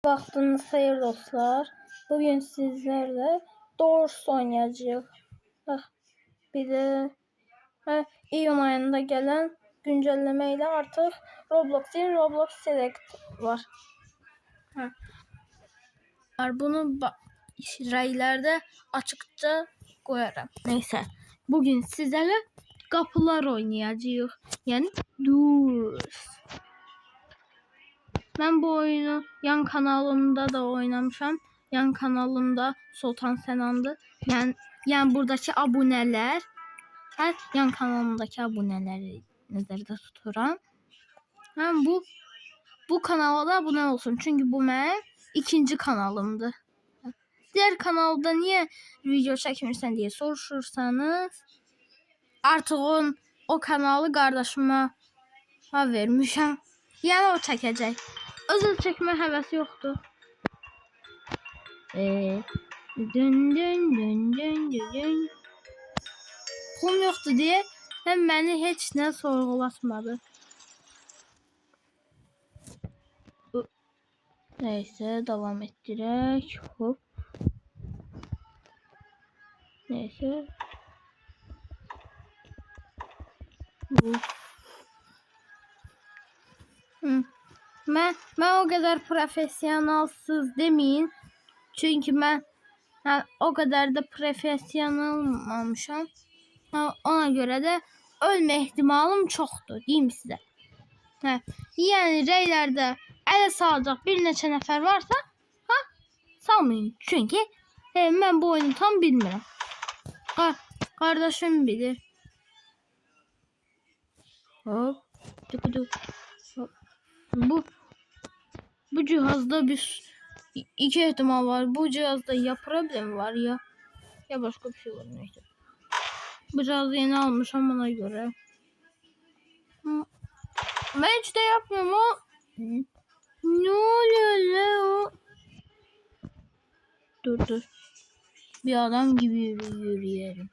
Vaxtınız xeyir dostlar. Bugün sizlerle Doors oynayacağıq. Bir de iyun ayında gelen güncelleme ile artık Roblox Select var. Bunu rəylerde açıkça koyarım. Neyse. Bugün sizlerle kapılar oynayacağıq. Yani Doors. Ben bu oyunu yan kanalımda da oynamışam. Yan kanalımda Sultan Senan'dı. Yani buradaki aboneler, her yan kanalımdaki aboneleri nəzərdə tuturam. Hem bu kanala da abone olsun. Çünkü bu benim ikinci kanalımdı. Diğer kanalda niye video çekmirsən diye soruşursanız, artık o kanalı kardeşime vermişəm. Yani o çəkəcək. Özel çekme həvəsi yoxdur. Dün. Pulum yoxdur diye hem beni heç nə sorgulatmadı. Neyse devam etdirək. Hop. Neyse. Ben o kadar profesyonelsız demeyin. Çünkü ben o kadar da profesyonel olmamışam. Ona göre de ölme ihtimalım çoktu diyeyim size. Yani reylerde ele salacak bir neçə nəfər varsa salmayın. Çünkü ben bu oyunu tam bilmiyorum. Kardeşim bilir. Hop. Hop. Bu cihazda iki ihtimal var. Bu cihazda ya problem var ya başka bir şey var. Neyse. Bu cihazı yeni almışım ona göre. Ben hiç de yapmıyorum o. Ne oluyor lan o? Dur. Bir adam gibi yürüyelim.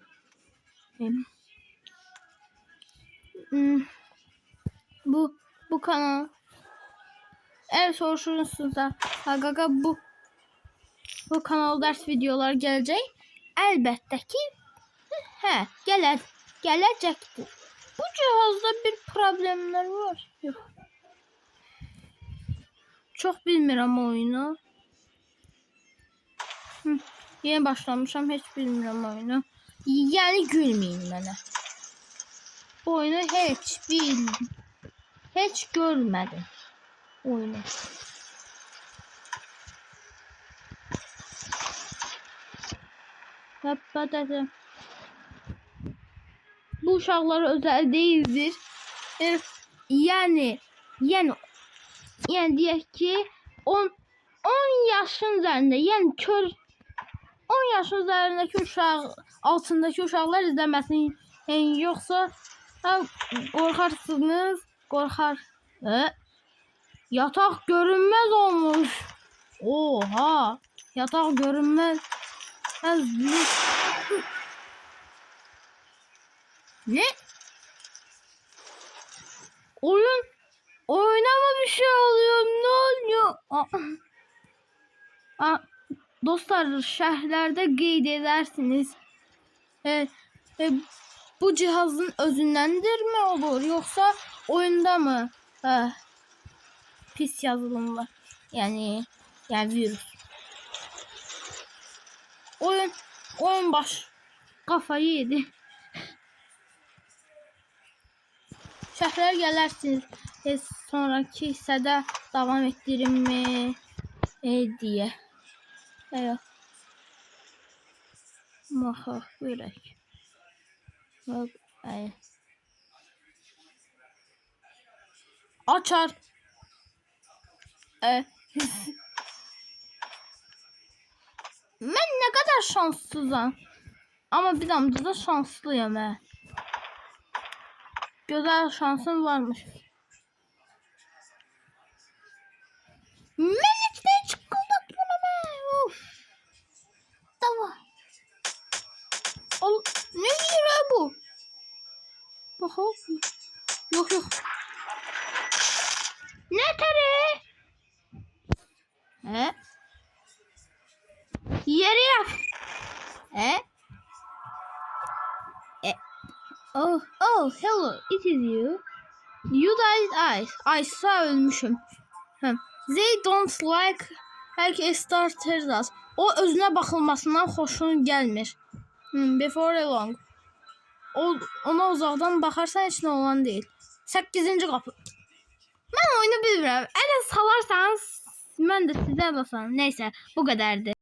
Bu kanal. Eğer soruşursunuz da bu kanal ders videolar gelecek. Elbette ki gelecektir. Bu cihazda bir problemler var. Yok. Çok bilmiyorum oyunu. Yeni başlamışam, hiç bilmiyorum oyunu. Yani gülmeyin bana. Bu oyunu hiç görmedim. Oyunu. Bu uşaqlar özel değildir. Yani diyək ki 10 yaşın üzerinde, yani 10 yaşın üzerindeki altındaki uşaqlar izləməsin. Yani yoksa korkarsınız. Yatak görünmez olmuş. Oha. Yatak görünmez. Ne? Oyuna mı bir şey oluyor? Ne oluyor? Dostlar, şərhlərdə qeyd edersiniz. Bu cihazın özündendir mi olur yoksa oyunda mı pis yazılım var? Yani virüs. Oyun kafayı yedi. Şərhlər gələrsiniz. Sonraki hissədə davam etdirim mi diye. Evet. Baxaq görək. Açar. Ben ne kadar şanssızım. Ama bir damda da şanslıyım. Güzel şansım varmış. Melek'te çıkıldık buna. Of. Tamam. Ne diyor bu? Bakalım. Yok. Ne tere? He? Yeri yap. He? Oh, oh, hello, it is you. You died, Ice'a ölmüşüm. They don't like starters. O özünə baxılmasından xoşun gəlmir. Before long. Ona uzaqdan baxarsan heç nə olan deyil. 8-ci qapı. Mən oyunu bilmirəm. Əgər salarsanız mən də sizə əl atarım. Nəysə, bu qədərdir.